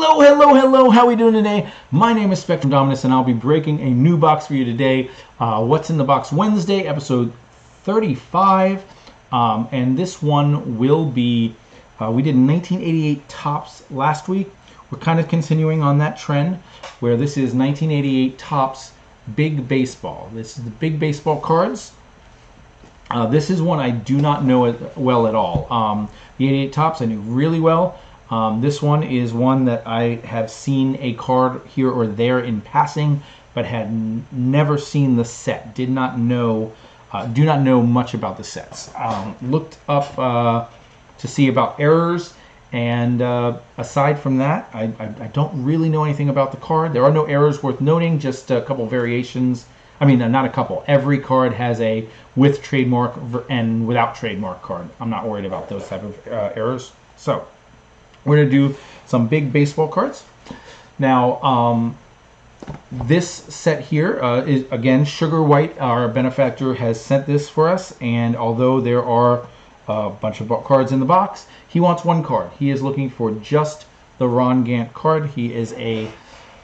Hello, how are we doing today? My name is Spectrum Dominus, and I'll be breaking a new box for you today. What's in the Box Wednesday, episode 35. And this one will be, we did 1988 Topps last week. We're kind of continuing on that trend, where this is 1988 Topps Big Baseball. This is the Big Baseball cards. This is one I do not know well at all. The 88 Topps I knew really well. This one is one that I have seen a card here or there in passing, but had never seen the set. Do not know much about the sets. Looked up to see about errors, and aside from that, I don't really know anything about the card. There are no errors worth noting, just a couple variations. I mean, not a couple. Every card has a with trademark and without trademark card. I'm not worried about those type of errors. So we're going to do some big baseball cards. Now, this set here is, again, Sugar White, our benefactor, has sent this for us. And although there are a bunch of cards in the box, he wants one card. He is looking for just the Ron Gant card. He is a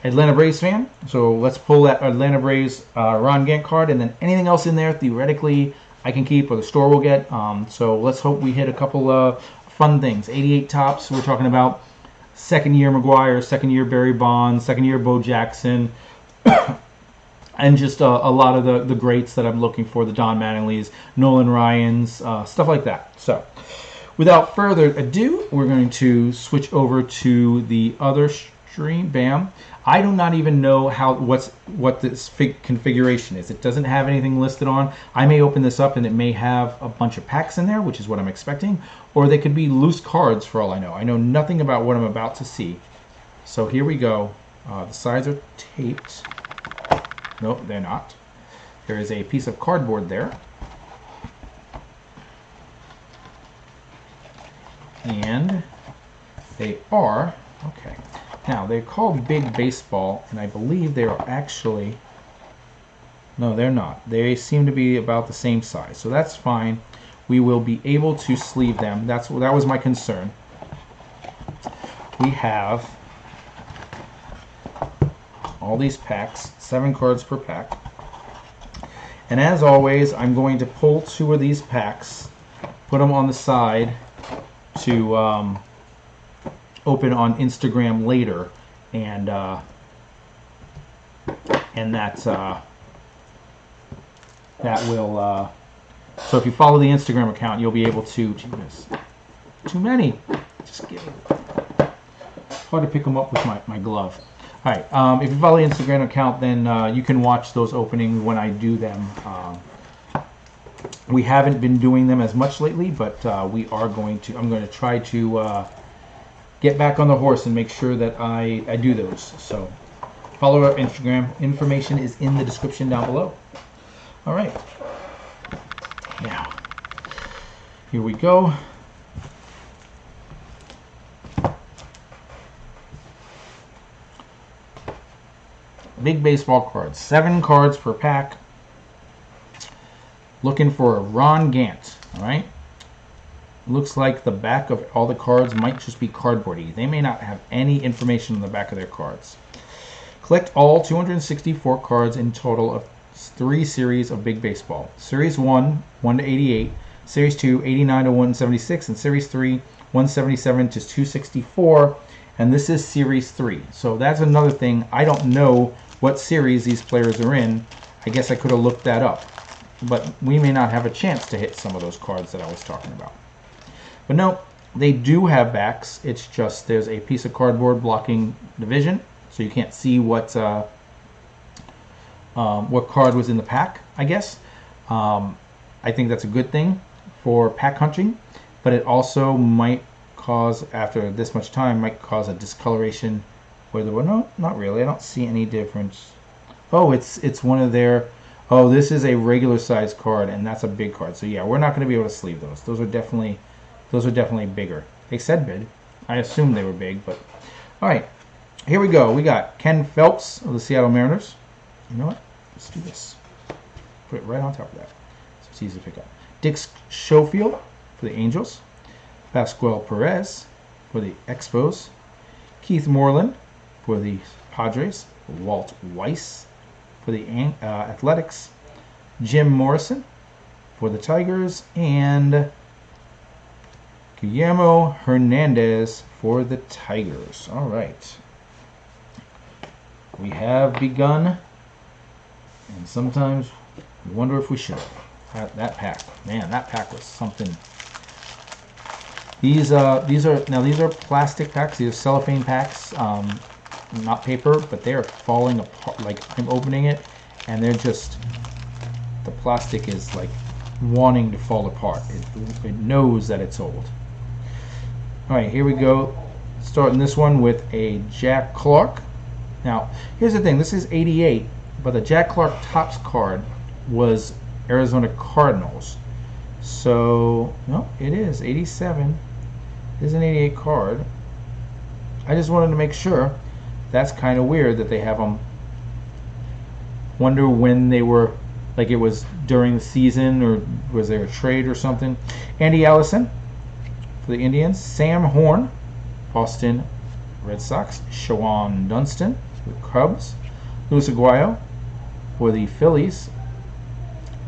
Atlanta Braves fan. So let's pull that Atlanta Braves Ron Gant card. And then anything else in there, theoretically, I can keep or the store will get. So let's hope we hit a couple fun things. 88 Topps, we're talking about second year McGuire, second year Barry Bonds, second year Bo Jackson, and just a lot of the greats that I'm looking for, the Don Mattingly's, Nolan Ryan's, stuff like that. So without further ado, we're going to switch over to the other stream. Bam. I do not even know what this configuration is. It doesn't have anything listed on. I may open this up and it may have a bunch of packs in there, which is what I'm expecting, or they could be loose cards for all I know. I know nothing about what I'm about to see. So here we go. The sides are taped. Nope, they're not. There is a piece of cardboard there. And they are, okay. Now, they're called Big Baseball, and I believe they are actually, no, they're not. They seem to be about the same size, so that's fine. We will be able to sleeve them. That was my concern. We have all these packs, 7 cards per pack. And as always, I'm going to pull 2 of these packs, put them on the side to open on Instagram later, and that will so if you follow the Instagram account, you'll be able to, too many, just give it, hard to pick them up with my glove. All right, if you follow the Instagram account, then you can watch those openings when I do them. We haven't been doing them as much lately, but we are going to. I'm going to try to get back on the horse and make sure that I do those. So follow our Instagram. Information is in the description down below. All right. Now, here we go. Big baseball cards. 7 cards per pack. Looking for a Ron Gant. All right. Looks like the back of all the cards might just be cardboardy. They may not have any information on the back of their cards. Collect all 264 cards in total of 3 series of Big Baseball. Series 1, 1 to 88. Series 2, 89 to 176. And Series 3, 177 to 264. And this is Series 3. So that's another thing. I don't know what series these players are in. I guess I could have looked that up. But we may not have a chance to hit some of those cards that I was talking about. But no, they do have backs. It's just there's a piece of cardboard blocking the vision, so you can't see what card was in the pack, I guess. I think that's a good thing for pack hunting, but it also might cause, after this much time, might cause a discoloration. Where there were no, not really. I don't see any difference. Oh, it's one of their. Oh, this is a regular size card, and that's a big card. So yeah, we're not going to be able to sleeve those. Those are definitely bigger. They said big. I assumed they were big, but all right. Here we go. We got Ken Phelps of the Seattle Mariners. You know what? Let's do this. Put it right on top of that, so it's easy to pick up. Dick Schofield for the Angels. Pascual Perez for the Expos. Keith Moreland for the Padres, Walt Weiss for the Athletics, Jim Morrison for the Tigers, and Guillermo Hernandez for the Tigers. All right. We have begun, and sometimes we wonder if we should have. That pack, man, that pack was something. These are plastic packs. These are cellophane packs, not paper, but they are falling apart. Like, I'm opening it, and they're just, the plastic is like wanting to fall apart. It knows that it's old. All right, here we go. Starting this one with a Jack Clark. Now, here's the thing. This is 88, but the Jack Clark Topps card was Arizona Cardinals. So, no, it is 87. It is an 88 card. I just wanted to make sure. That's kind of weird that they have them. Wonder when they were, like it was during the season, or was there a trade or something. Andy Allison for the Indians. Sam Horn, Boston Red Sox. Shawan Dunston for the Cubs. Luis Aguayo for the Phillies.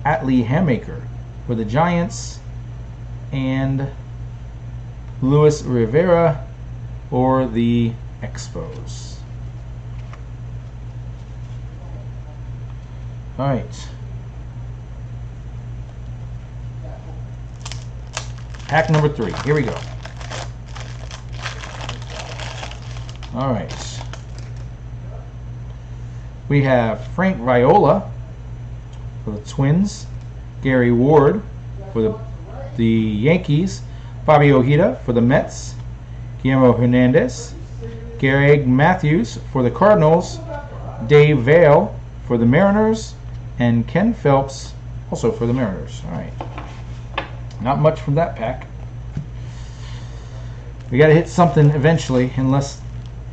Atlee Hammaker for the Giants, and Luis Rivera for the Expos. All right. Pack number 3. Here we go. All right. We have Frank Viola for the Twins, Gary Ward for the Yankees, Bobby Ojeda for the Mets, Guillermo Hernandez, Greg Matthews for the Cardinals, Dave Vale for the Mariners, and Ken Phelps also for the Mariners. All right. Not much from that pack. We got to hit something eventually, unless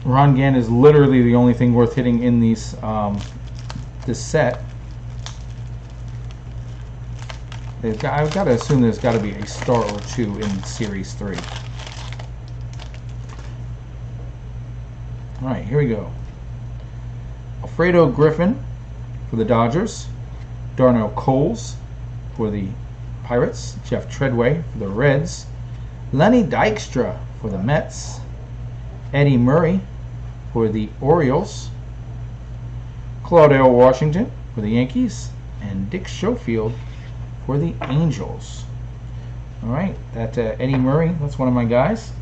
Ron Gann is literally the only thing worth hitting in these this set. I've got to assume there's got to be a star or two in Series 3. All right, here we go. Alfredo Griffin for the Dodgers. Darnell Coles for the Pirates. Jeff Treadway for the Reds. Lenny Dykstra for the Mets. Eddie Murray for the Orioles. Claudell Washington for the Yankees. And Dick Schofield for the Angels. All right, that Eddie Murray, that's one of my guys.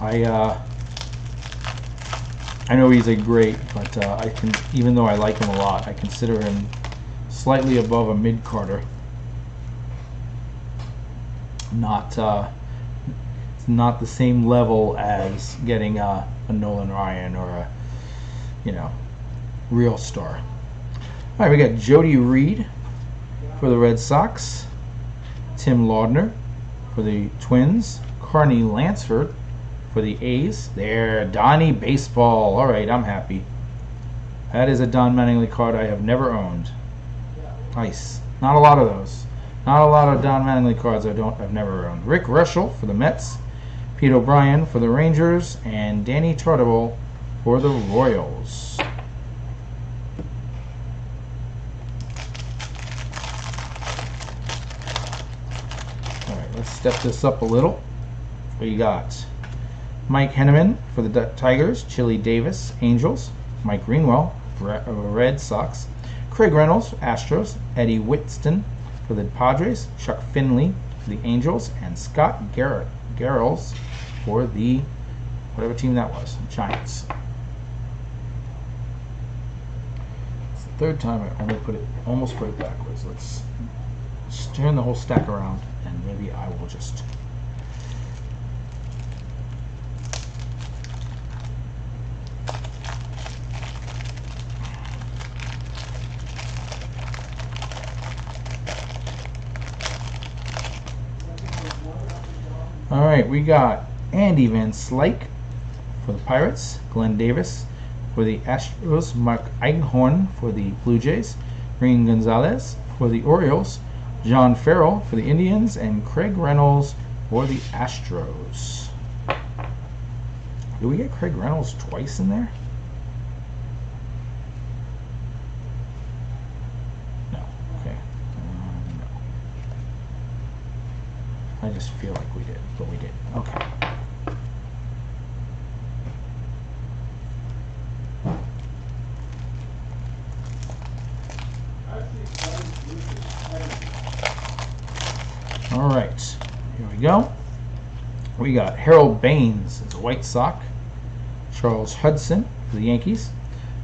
I know he's a great, but I can, even though I like him a lot, I consider him slightly above a mid-carder. It's not the same level as getting a Nolan Ryan or a, real star. All right, we got Jody Reed for the Red Sox, Tim Laudner for the Twins, Carney Lansford for the A's. There, Donnie Baseball. All right, I'm happy. That is a Don Mattingly card I have never owned. Nice. Not a lot of those. Not a lot of Don Mattingly cards I've never owned. Rick Rushell for the Mets, Pete O'Brien for the Rangers, and Danny Tartabull for the Royals. Let's step this up a little. We got Mike Henneman for the Tigers, Chili Davis, Angels, Mike Greenwell, Red Sox, Craig Reynolds, Astros, Eddie Whitson for the Padres, Chuck Finley for the Angels, and Scott Garrels for the, whatever team that was, Giants. It's the third time I almost put it backwards. Let's turn the whole stack around, and maybe I will just all right, we got Andy Van Slyke for the Pirates, Glenn Davis for the Astros, Mark Eichhorn for the Blue Jays, Green Gonzalez for the Orioles, John Farrell for the Indians, and Craig Reynolds for the Astros. Do we get Craig Reynolds twice in there? No. Okay. No. I just feel like we did, but we didn't. Okay. All right. Here we go. We got Harold Baines as a White Sox, Charles Hudson for the Yankees,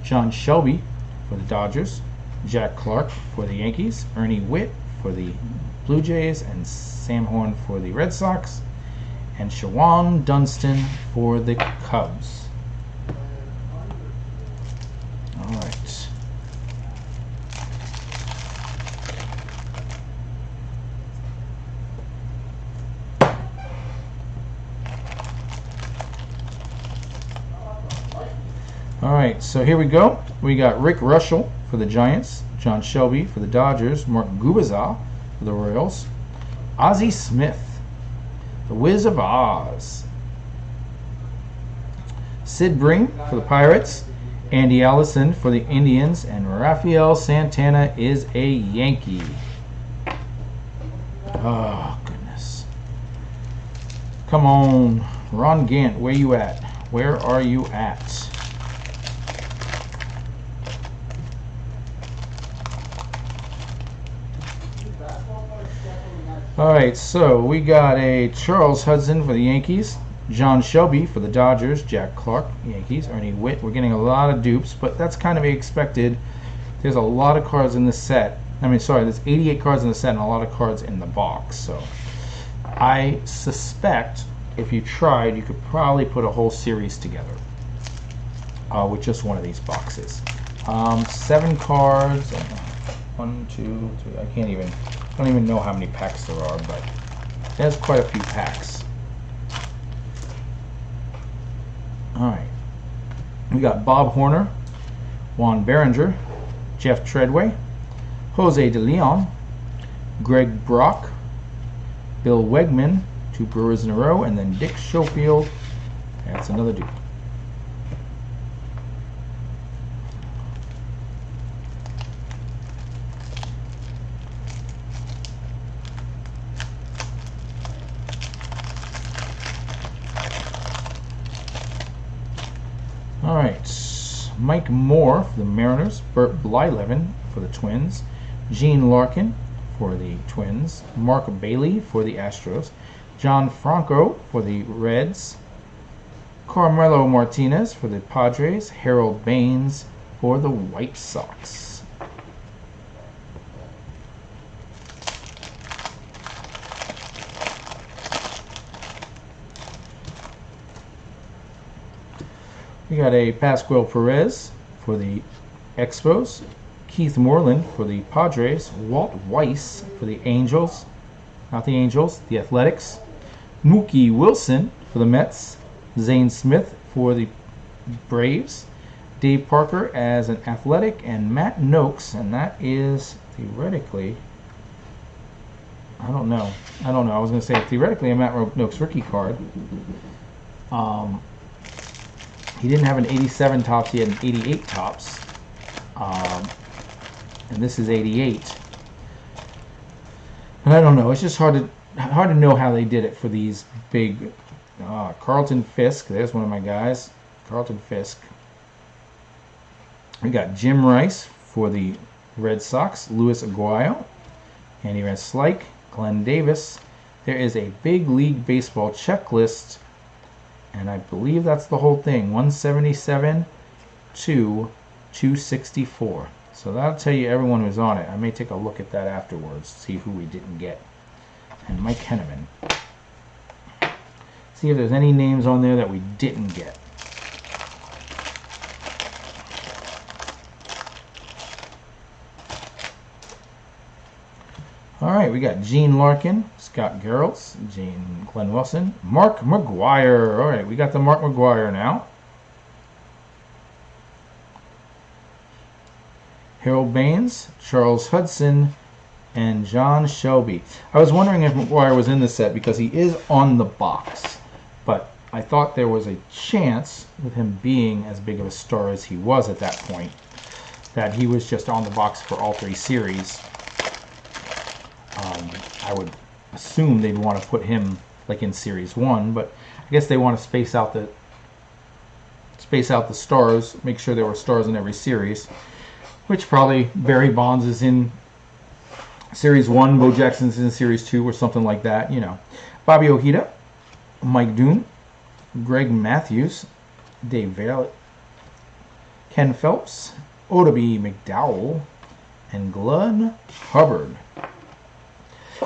John Shelby for the Dodgers, Jack Clark for the Yankees, Ernie Witt for the Blue Jays, and Sam Horn for the Red Sox, and Shawan Dunston for the Cubs. All right. All right, so here we go. We got Rick Russell for the Giants, John Shelby for the Dodgers, Mark Gubicza for the Royals, Ozzie Smith, the Wiz of Oz, Sid Bring for the Pirates, Andy Allison for the Indians, and Rafael Santana is a Yankee. Oh, goodness. Come on. Ron Gant, where you at? Where are you at? All right, so we got a Charles Hudson for the Yankees, John Shelby for the Dodgers, Jack Clark, Yankees, Ernie Witt. We're getting a lot of dupes, but that's kind of expected. There's a lot of cards in this set. There's 88 cards in the set and a lot of cards in the box. So I suspect if you tried, you could probably put a whole series together with just one of these boxes. 7 cards. 1, 2, 3. I don't even know how many packs there are, but there's quite a few packs. All right. We got Bob Horner, Juan Berenger, Jeff Treadway, Jose De Leon, Greg Brock, Bill Wegman, 2 Brewers in a row, and then Dick Schofield. That's another dude. All right, Mike Moore for the Mariners, Bert Blyleven for the Twins, Gene Larkin for the Twins, Mark Bailey for the Astros, John Franco for the Reds, Carmelo Martinez for the Padres, Harold Baines for the White Sox. We got a Pascual Perez for the Expos, Keith Moreland for the Padres, Walt Weiss for the Angels, not the Angels, the Athletics, Mookie Wilson for the Mets, Zane Smith for the Braves, Dave Parker as an Athletic, and Matt Noakes, and that is theoretically, I don't know. I was going to say theoretically a Matt Noakes rookie card. He didn't have an 87 tops, he had an 88 tops. And this is 88. And I don't know, it's just hard to know how they did it for these big Carlton Fisk, there's one of my guys. Carlton Fisk. We got Jim Rice for the Red Sox, Luis Aguayo, Andy Van Slyke, Glenn Davis. There is a big league baseball checklist, and I believe that's the whole thing, 177 to 264. So that'll tell you everyone who's on it. I may take a look at that afterwards, see who we didn't get. And Mike Henneman. See if there's any names on there that we didn't get. All right, we got Gene Larkin, Scott Garrels, Glenn Wilson, Mark McGwire. All right, we got the Mark McGwire now. Harold Baines, Charles Hudson, and John Shelby. I was wondering if McGuire was in the set because he is on the box, but I thought there was a chance with him being as big of a star as he was at that point that he was just on the box for all 3 series. I would assume they'd want to put him like in Series 1, but I guess they want to space out the stars, make sure there were stars in every series, which probably Barry Bonds is in Series 1, Bo Jackson's in Series 2, or something like that, you know. Bobby Ojeda, Mike Doon, Greg Matthews, Dave Vail, Ken Phelps, Odabe McDowell, and Glenn Hubbard.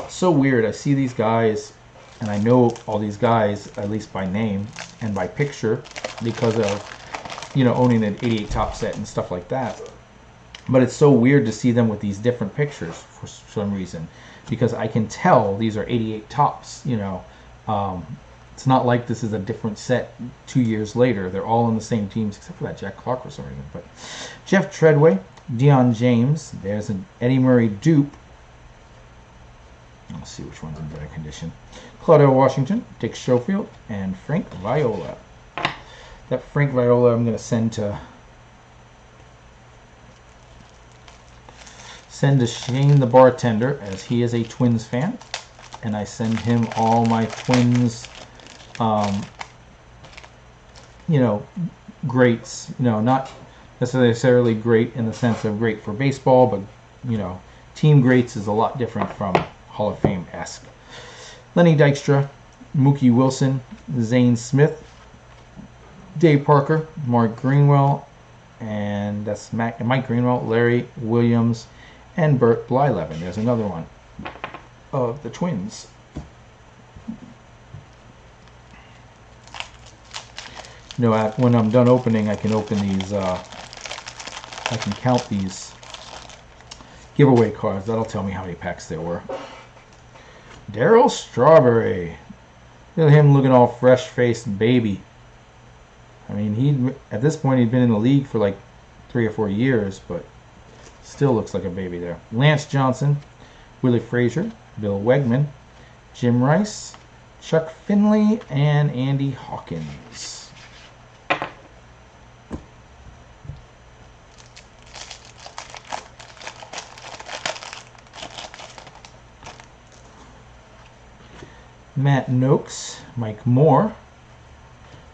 So weird. I see these guys, and I know all these guys, at least by name and by picture, because of, you know, owning an 88 top set and stuff like that. But it's so weird to see them with these different pictures for some reason, because I can tell these are 88 tops, you know. It's not like this is a different set 2 years later. They're all on the same teams, except for that Jack Clark for some reason. But Jeff Treadway, Deion James, there's an Eddie Murray dupe. Let's see which one's in better condition. Claudel Washington, Dick Schofield, and Frank Viola. That Frank Viola I'm going to send to Shane the bartender, as he is a Twins fan, and I send him all my Twins, you know, greats. You know, not necessarily great in the sense of great for baseball, but, you know, team greats is a lot different from Hall of Fame-esque. Lenny Dykstra, Mookie Wilson, Zane Smith, Dave Parker, Mark Greenwell, and that's Mike Greenwell, Larry Williams, and Bert Blyleven. There's another one of the Twins. You know, when I'm done opening, I can open these, I can count these giveaway cards. That'll tell me how many packs there were. Darryl Strawberry. Look at him looking all fresh-faced baby. I mean, at this point, he'd been in the league for like 3 or 4 years, but still looks like a baby there. Lance Johnson, Willie Frazier, Bill Wegman, Jim Rice, Chuck Finley, and Andy Hawkins. Matt Noakes, Mike Moore,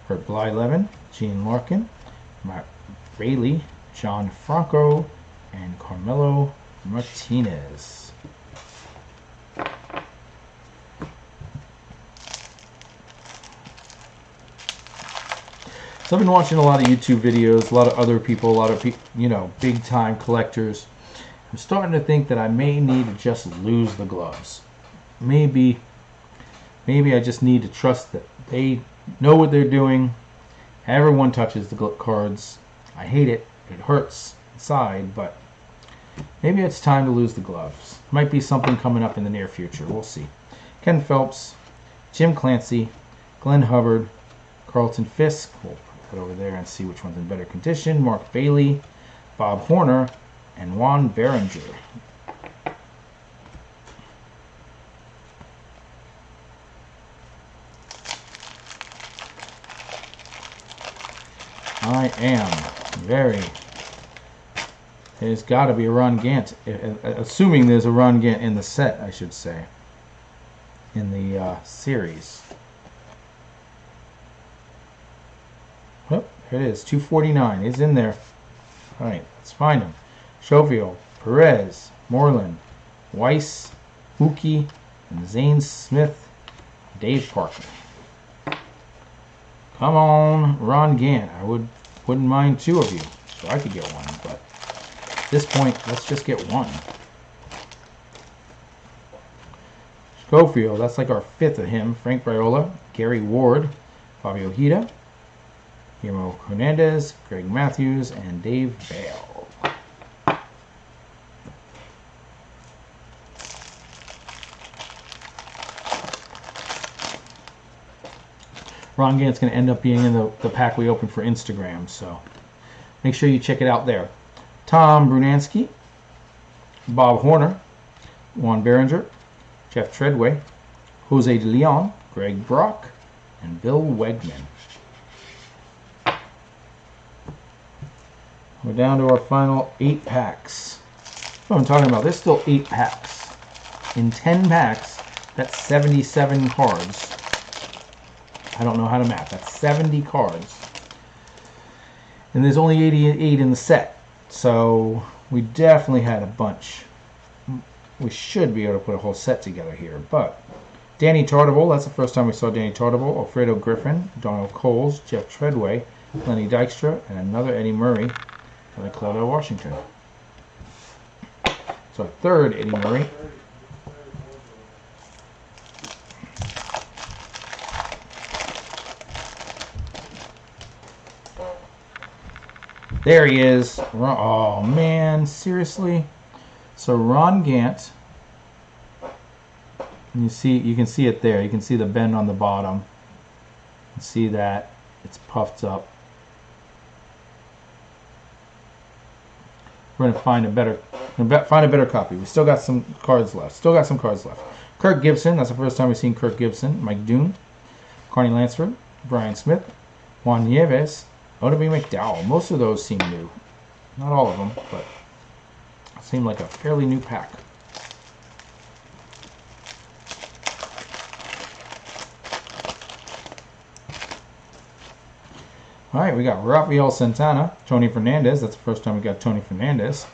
Bert Blyleven, Gene Larkin, Mark Rayleigh, John Franco, and Carmelo Martinez. So I've been watching a lot of YouTube videos, a lot of other people, a lot of you know, big time collectors. I'm starting to think that I may need to just lose the gloves. Maybe I just need to trust that they know what they're doing. Everyone touches the cards. I hate it. It hurts inside, but maybe it's time to lose the gloves. Might be something coming up in the near future. We'll see. Ken Phelps, Jim Clancy, Glenn Hubbard, Carlton Fisk. We'll put that over there and see which one's in better condition. Mark Bailey, Bob Horner, and Juan Berenger. I am very... There's got to be a Ron Gant, assuming there's a Ron Gant in the set, I should say, in the series. Oh, here it is, 249. It's in there. All right, let's find him. Schofield, Perez, Moreland, Weiss, Mookie, and Zane Smith, Dave Parker. Come on, Ron Gant. I wouldn't mind 2 of you, so I could get one, but at this point, let's just get one. Schofield, that's like our 5th of him. Frank Viola, Gary Ward, Bobby Ojeda, Guillermo Hernandez, Greg Matthews, and Dave Vail. Ron Gant's going to end up being in the pack we opened for Instagram, so make sure you check it out there. Tom Brunansky, Bob Horner, Juan Berenger, Jeff Treadway, Jose De Leon, Greg Brock, and Bill Wegman. We're down to our final 8 packs. That's what I'm talking about. There's still 8 packs. In 10 packs, that's 77 cards. I don't know how to math. That's 70 cards. And there's only 88 in the set. So we definitely had a bunch. We should be able to put a whole set together here. But Danny Tartabull, that's the first time we saw Danny Tartabull. Alfredo Griffin, Donald Coles, Jeff Treadway, Lenny Dykstra, and another Eddie Murray for the Colorado Washington. So our third Eddie Murray. There he is. Oh man, seriously. So Ron Gant. And you can see it there. You can see the bend on the bottom. You can see that it's puffed up. We're gonna find a better copy. We still got some cards left. Kirk Gibson. That's the first time we've seen Kirk Gibson. Mike Doon, Carney Lansford, Brian Smith, Juan Nieves, Odabe McDowell. Most of those seem new. Not all of them, but it seemed like a fairly new pack. All right, we got Rafael Santana, Tony Fernandez. That's the first time we got Tony Fernandez.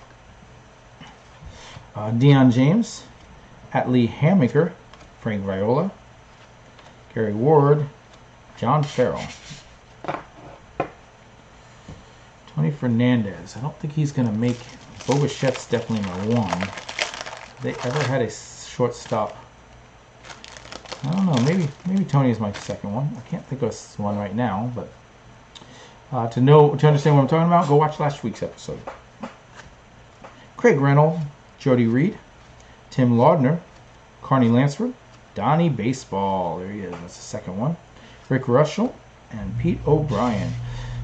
Deion James, Atlee Hammaker, Frank Viola, Gary Ward, John Farrell. Tony Fernandez. I don't think he's going to make... Bo Bichette's definitely my one. Have they ever had a shortstop? I don't know. Maybe Tony is my second one. I can't think of one right now, but to understand what I'm talking about, go watch last week's episode. Craig Reynolds, Jody Reed, Tim Laudner, Carney Lansford, Donnie Baseball. There he is. That's the second one. Rick Russell and Pete O'Brien.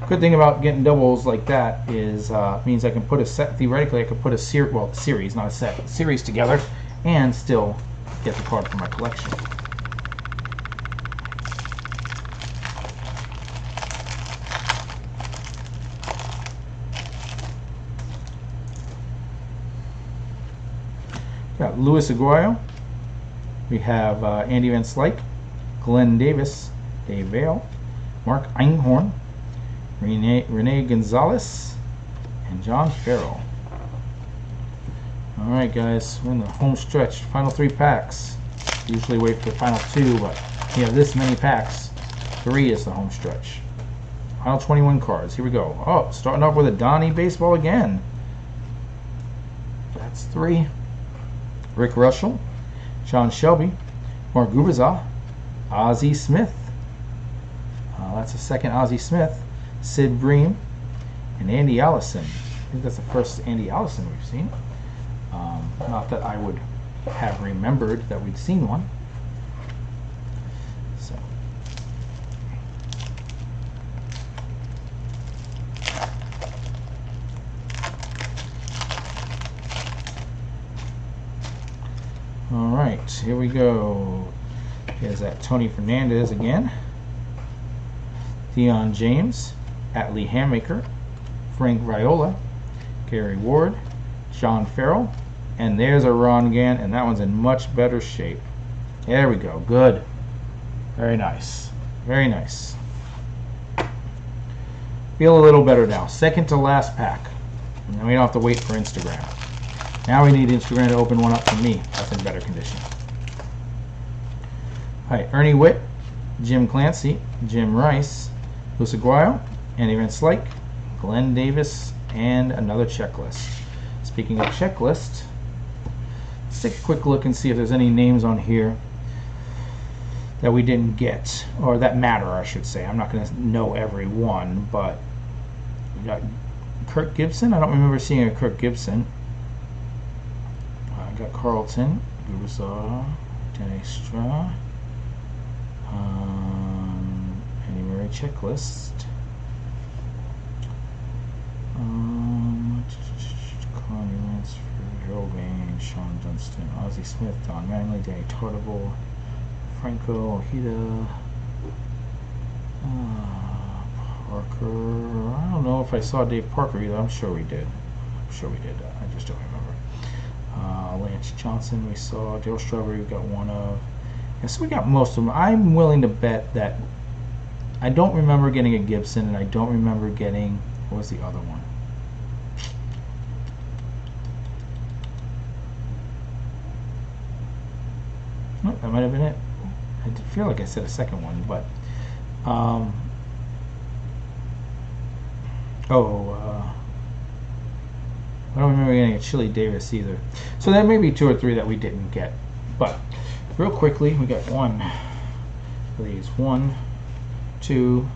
Good thing about getting doubles like that is means I can put a set. Theoretically, I could put a series, not a set, series together, and still get the card for my collection. Got Luis Aguayo. We have Andy Van Slyke, Glenn Davis, Dave Vale, Mark Einhorn, Rene Gonzalez, and John Farrell. All right, guys, we're in the home stretch. Final 3 packs. Usually wait for the final 2, but you have this many packs. 3 is the home stretch. Final 21 cards. Here we go. Oh, starting off with a Donnie Baseball again. That's 3. Rick Russell, Sean Shelby, Mark Gubicza, Ozzie Smith. That's the second Ozzie Smith. Sid Bream, and Andy Allison. I think that's the first Andy Allison we've seen. Not that I would have remembered that we'd seen one. So. All right, here we go. Here's that Tony Fernandez again. Deion James, Atlee Hammaker, Frank Viola, Gary Ward, John Farrell, and there's a Ron Gant, and that one's in much better shape. There we go. Good. Very nice. Very nice. Feel a little better now. Second to last pack. And then we don't have to wait for Instagram. Now we need Instagram to open one up for me. That's in better condition. All right, Ernie Witt, Jim Clancy, Jim Rice, Luis Aguayo, Andy Van Slyke, Glenn Davis, and another checklist. Speaking of checklist, let's take a quick look and see if there's any names on here that we didn't get, or that matter, I should say. I'm not going to know every one, but we got Kirk Gibson. I don't remember seeing a Kirk Gibson. I got Carlton, Gubicza, Dykstra, Eddie Murray checklist. Connie Lansford, Harold Range. Sean Dunston, Ozzie Smith, Don Manley, Danny Tartable, Franco Ojeda, Parker. I don't know if I saw Dave Parker either. I'm sure we did. I just don't remember. Lance Johnson we saw. Dale Strawberry we got one of. Yeah, so we got most of them. I'm willing to bet that I don't remember getting a Gibson, and I don't remember getting, what was the other one? Nope, that might have been it. I did feel like I said a second one, but I don't remember getting a Chili Davis either. So there may be 2 or 3 that we didn't get. But real quickly, we got one of these. 1, 2,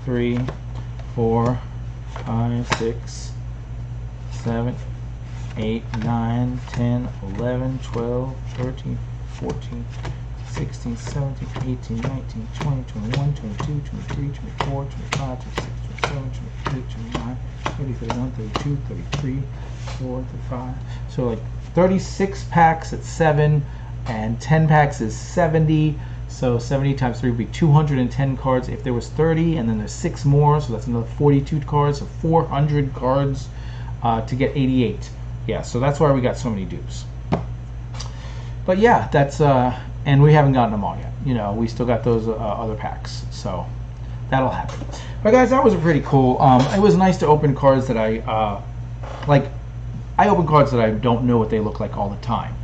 3, 4, 5, 6, 7, 8, 9, 10, 11, 12, 13, 14, 16, 17, 18, 19, 20, 21, 22, 23, 24, 25, 26, 27, 28, 29, 30, 31, 32, 33, 34, 35. So like 36 packs at 7, and 10 packs is 70. So 70 times 3 would be 210 cards if there was 30, and then there's 6 more, so that's another 42 cards, so 400 cards to get 88. Yeah, so that's why we got so many dupes. But yeah, that's and we haven't gotten them all yet. You know, we still got those other packs, so that'll happen. But guys, that was pretty cool. It was nice to open cards that I like. I open cards that I don't know what they look like all the time,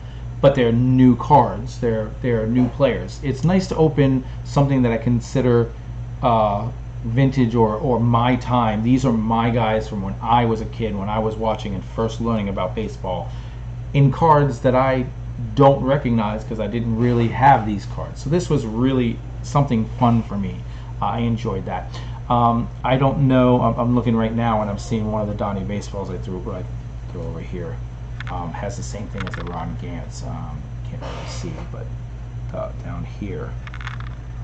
but they're new cards. They're new players. It's nice to open something that I consider vintage or my time. These are my guys from when I was a kid, when I was watching and first learning about baseball, in cards that I don't recognize because I didn't really have these cards. So this was really something fun for me. I enjoyed that. I don't know. I'm looking right now and I'm seeing one of the Donnie baseballs I threw over here. Has the same thing as the Ron Gantz. Can't really see, but down here,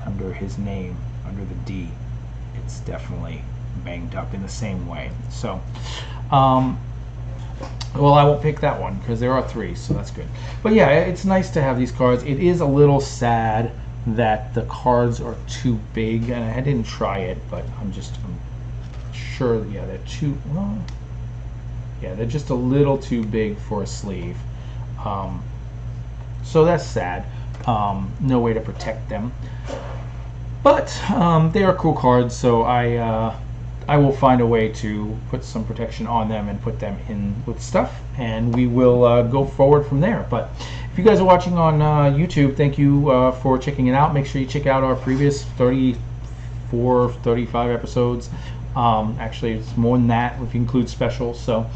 under his name, under the D, it's definitely banged up in the same way. So, well, I won't pick that one because there are 3, so that's good. But yeah, it's nice to have these cards. It is a little sad that the cards are too big, and I didn't try it, but I'm sure, yeah, they're too, well, yeah, they're just a little too big for a sleeve. So that's sad. No way to protect them. But they are cool cards, so I will find a way to put some protection on them and put them in with stuff, and we will go forward from there. But if you guys are watching on YouTube, thank you for checking it out. Make sure you check out our previous 34, 35 episodes. Actually, it's more than that if you include specials. So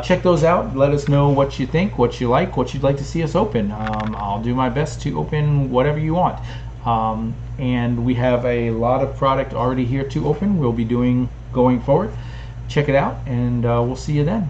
check those out. Let us know what you think, what you like, what you'd like to see us open. I'll do my best to open whatever you want. And we have a lot of product already here to open. We'll be doing going forward. Check it out, and we'll see you then.